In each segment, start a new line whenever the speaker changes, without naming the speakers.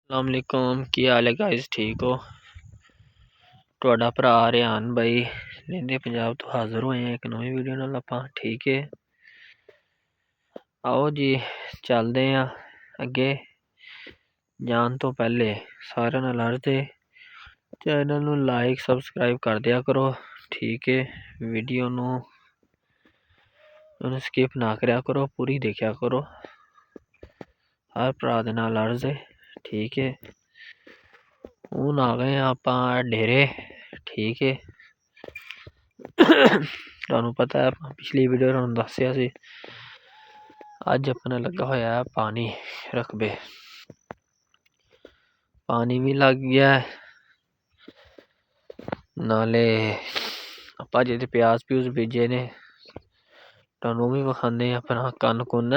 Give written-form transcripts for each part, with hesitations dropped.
अस्सलामुअलैकुम की हाल है गाइस, ठीक हो? ਤੁਹਾਡਾ ਭਰਾ ਰਿਆਨ ਬਾਈ ਲਹਿੰਦੇ ਪੰਜਾਬ ਤੋਂ ਹਾਜ਼ਰ ਹੋਏ ਆ ਇੱਕ ਨਵੀਂ ਵੀਡੀਓ ਨਾਲ ਆਪਾਂ। ਠੀਕ ਹੈ, ਆਓ ਜੀ ਚੱਲਦੇ ਆ ਅੱਗੇ। ਜਾਣ ਤੋਂ ਪਹਿਲੇ ਸਾਰਿਆਂ ਨਾਲ ਅਰਜ਼ ਹੈ, ਚੈਨਲ ਨੂੰ ਲਾਈਕ ਸਬਸਕ੍ਰਾਈਬ ਕਰ ਦਿਆ ਕਰੋ। ਠੀਕ ਹੈ, ਵੀਡੀਓ ਨੂੰ ਸਕਿਪ ਨਾ ਕਰਿਆ ਕਰੋ, ਪੂਰੀ ਦੇਖਿਆ ਕਰੋ। ਹਰ ਭਰਾ ਦੇ ਨਾਲ ਅਰਜ਼ ਹੈ। ਠੀਕ ਹੈ, ਹੁਣ ਆ ਗਏ ਆਪਾਂ ਡੇਰੇ। ठीक है, ਤੁਹਾਨੂੰ पता है पिछली वीडियो ਤੁਹਾਨੂੰ ਦੱਸਿਆ ਸੀ ਅੱਜ अपना लगा होया पानी रकबे। पानी भी लग गया नाले ਆਪਾਂ ਜਿਹਦੇ ਪਿਆਜ਼ ਪਿਊਜ਼ ਬੀਜੇ ਨੇ ਤੁਹਾਨੂੰ ਵੀ ਵਿਖਾਉਂਦੇ अपना कन कुन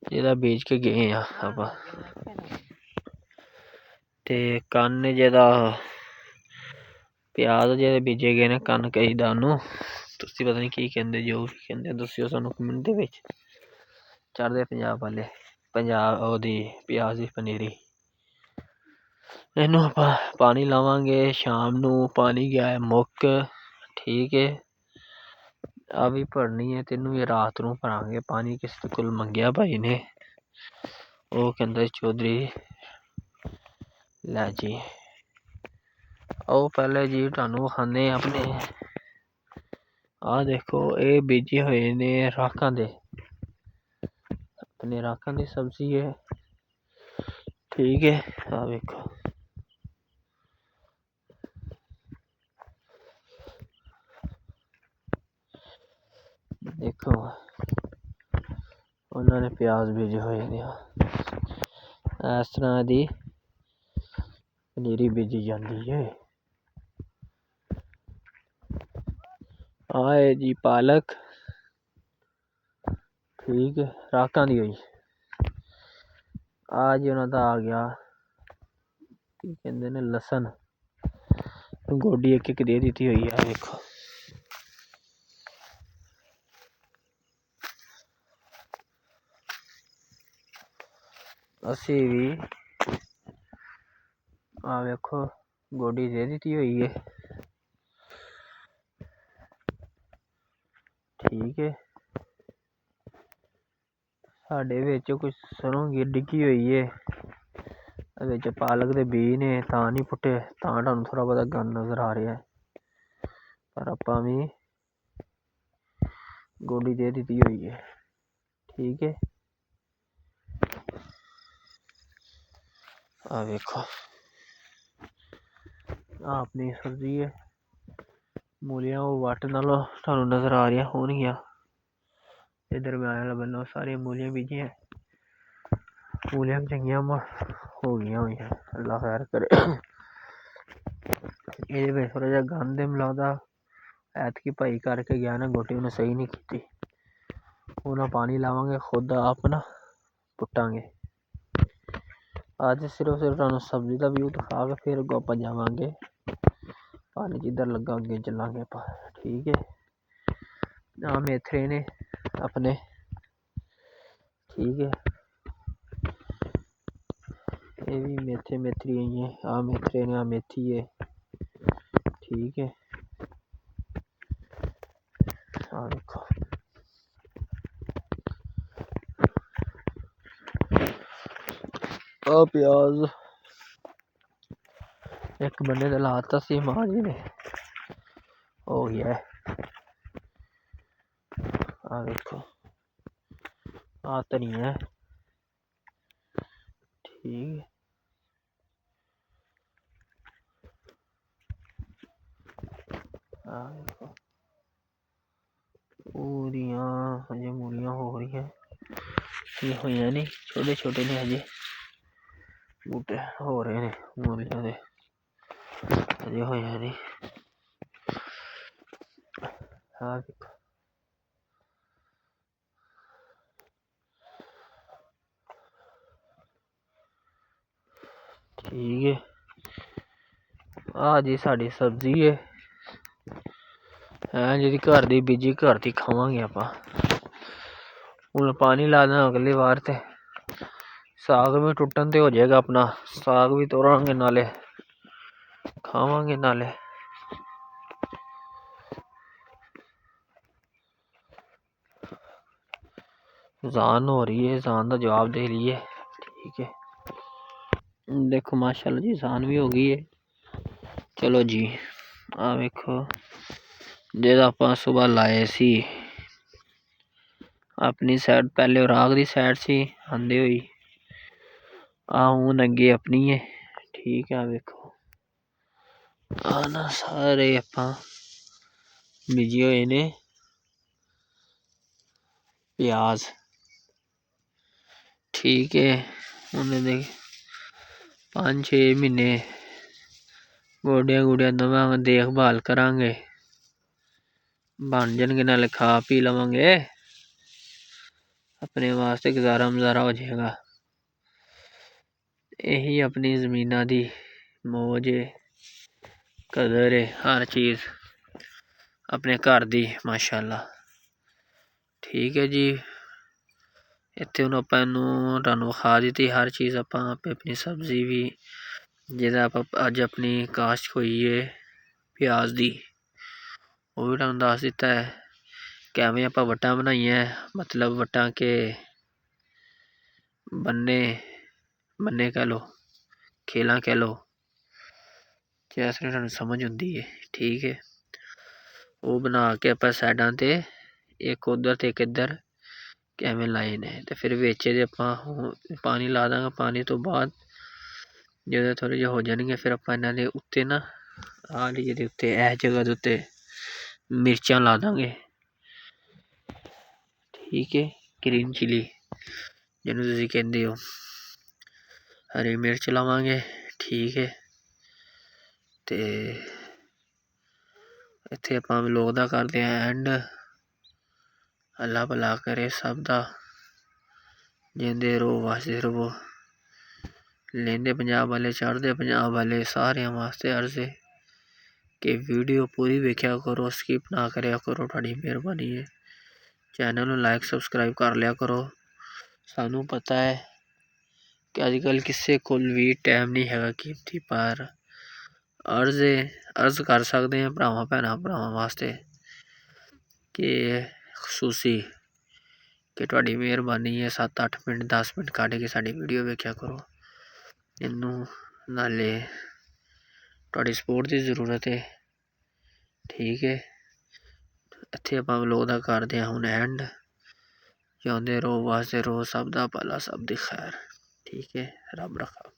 ਜਿਹਦਾ ਬੀਜ ਕੇ ਗਏ ਆ ਆਪਾਂ। ਤੇ ਕੰਨ ਜਿਹਦਾ ਪਿਆਜ਼ ਜਿਹੜੇ ਬੀਜੇ ਗਏ ਨੇ ਕੰਨ ਕਹੀਦਾ ਉਹਨੂੰ, ਤੁਸੀਂ ਪਤਾ ਨਹੀਂ ਕੀ ਕਹਿੰਦੇ, ਜੋ ਵੀ ਕਹਿੰਦੇ ਦੱਸਿਓ ਸਾਨੂੰ ਕਮੈਂਟ ਦੇ ਵਿੱਚ। ਚੜ੍ਹਦੇ ਪੰਜਾਬ ਵਾਲੇ ਪੰਜਾਬ ਉਹਦੀ ਪਿਆਜ਼ ਦੀ ਪਨੀਰੀ। ਇਹਨੂੰ ਆਪਾਂ ਪਾਣੀ ਲਾਵਾਂਗੇ ਸ਼ਾਮ ਨੂੰ, ਪਾਣੀ ਗਿਆ ਹੈ ਮੁੱਕ। ਠੀਕ ਹੈ, ਆ ਵੀ ਭਰਨੀ ਹੈ, ਤੈਨੂੰ ਵੀ ਰਾਤ ਨੂੰ ਭਰਾਂਗੇ ਪਾਣੀ। ਕਿਸੇ ਕੋਲ ਮੰਗਿਆ ਭਾਈ ਨੇ, ਉਹ ਕਹਿੰਦਾ ਚੌਧਰੀ ਲੈ ਜੀ। ਉਹ ਪਹਿਲੇ ਜੀ ਤੁਹਾਨੂੰ ਵਿਖਾਉਂਦੇ ਆਪਣੇ ਆਹ देखो, ये बीजे हुए ने राखां दे, अपने राखां दी सब्जी है। ठीक है, आ देखो देखो उन्होंने प्याज बीजे हुए ने। इस तरह दी पनीरी बीजी जाती है। आए जी पालक। ठीक है, राखां दी हुई आज उन्हों का आ गया की कहते ने लसन, गोडी एक एक दे दी हुई है। देखो असी भी आ देखो गोडी दे दी हुई है। ठीक है, साढ़े विच कुछ सरों डिगी हुई है, विच पालक दे बी ने तां नहीं पुट्टे, तां तुहानूं थोड़ा बहुता गंद नज़र आ रहा है, पर आपां भी गोडी दे दी हुई है। ठीक है, आ देखो आ अपनी सब्जी है। मूलियां वो वट नालों तुहानूं नज़र आ रही होणगियां, इधर मैं आया बन्नो सारी मूलियां बीजी हैं। मूलियां चंगियां हो गई हुई हैं, अल्लाह खैर करे। ये थोड़ा जहा गंद मिलादा ऐतकी भाई करके गया ना, गोटी उन्हें सही नहीं की। उन्हें पानी लावांगे खुद आप ना पुटांगे। अज सिर्फ तुहानूं सब्जी का व्यू दिखा के फिर आप जावांगे पानी जिधर लगा अगे चलांगे आप। ठीक है, आ मेथरे ने अपने। ठीक है, ये भी मेथे मेथरी आई है, आ मेथरे ने, आ मेथी है। ठीक है, आ देखो आ प्याज एक बंदे ने लाता सी, मां जी ने हो गया है। आ देखो आ धनिया। ठीक है, आ देखो पूरियां हजे मूलियां हो रही है, ये हुई नहीं, छोटे छोटे ने हजे बूटे हो रहे ने मूलियां दे, हजे हुई नहीं। हाँ देखो ठीक है, आ जी साड़ी सब्जी है जी घर दी बीजी, घर दी खावांगे आपां। हुण पानी ला देना अगली बार ते साग भी टुटन ते हो जाएगा अपना, साग भी तोड़ांगे नाले खावांगे नाले। जान हो रही है, जान का जवाब दे रही है। ठीक है, देखो माशाल्लाह जी जान भी हो गई है। चलो जी आ वेखो जे आपां सुबह लाए सी अपनी साइड, पहले राग दी साइड सी आंदे होई, आ हून अगे अपनी है। ठीक है, वेखो आ ना सारे आपां बिजी होए ने प्याज। ठीक है, उन्हें दे 5-6 महीने गोडिया गुडिया दवांगे, देखभाल करांगे, बन जाएंगे, नाले खा पी लवांगे, अपने वास्ते गुजारा मजारा हो जाएगा। यही अपनी जमीना दी मौज है, कदर है, हर चीज अपने घर दी माशाल्लाह। ठीक है जी, इत्थे हुण आपां इहनूं तुहानूं विखा दित्ती हर चीज़, आपां अपनी सब्जी भी जेह्दा आपां अज अपनी काश्त होई है प्याज दी, ओह् भी तुहानूं दस दित्ता है। कैवें आपां वट्टां बनाइयां, मतलब वट्टां के बन्ने कह लो, खेलां कह लो, जैसे तुहानूं समझ आंदी है। ठीक है, ओह् बना के आपां साइडां ते इक उधर ते इक इधर कैवें लाए ने, ते फिर बिच इहदे आपां पानी ला दांगे। पानी तो बाद ਜਦੋਂ थोड़े ਜਿਹੇ हो जाणगे फिर आपां इन्हां दे उत्ते ना आह वाली इहदे उत्ते इस जगह दे उत्ते मिर्चां ला दांगे। ठीक है, ग्रीन चिली जिहनूं तुसीं कहंदे हो, हरी मिर्च लावांगे। ठीक है, ते इत्थे आपां व्लॉग दा करदे आं एंड। अल्लाह भला करे सब दा, जींदे रहो वसदे रवो। लैंदे पंजाब वाले चढ़दे पंजाब वाले सारेआं वास्ते अर्ज़ है कि वीडियो पूरी वेख्या करो, स्किप ना करया करो, तुहाडी मेहरबानी है। चैनल नूं लाइक सबसक्राइब कर लिया करो। सानूं पता है कि अजकल किसी कोल भी टाइम नहीं हैगा कीमती, पर अर्ज़ कर सकते हैं भरावां भैणां वास्ते कि खसूसी कि तुहाडी मेहरबानी है, 7-8 मिनट 10 मिनट कढ के साडी वीडियो वेख्या करो। इनू नाले तुहाडी सपोर्ट की जरूरत है। ठीक है, इत्थे आपां व्लॉग दा करदे आं हुण एंड। जिउंदे रहो वसदे रहो, सब दा भला सब दी खैर। ठीक है, रब रखा।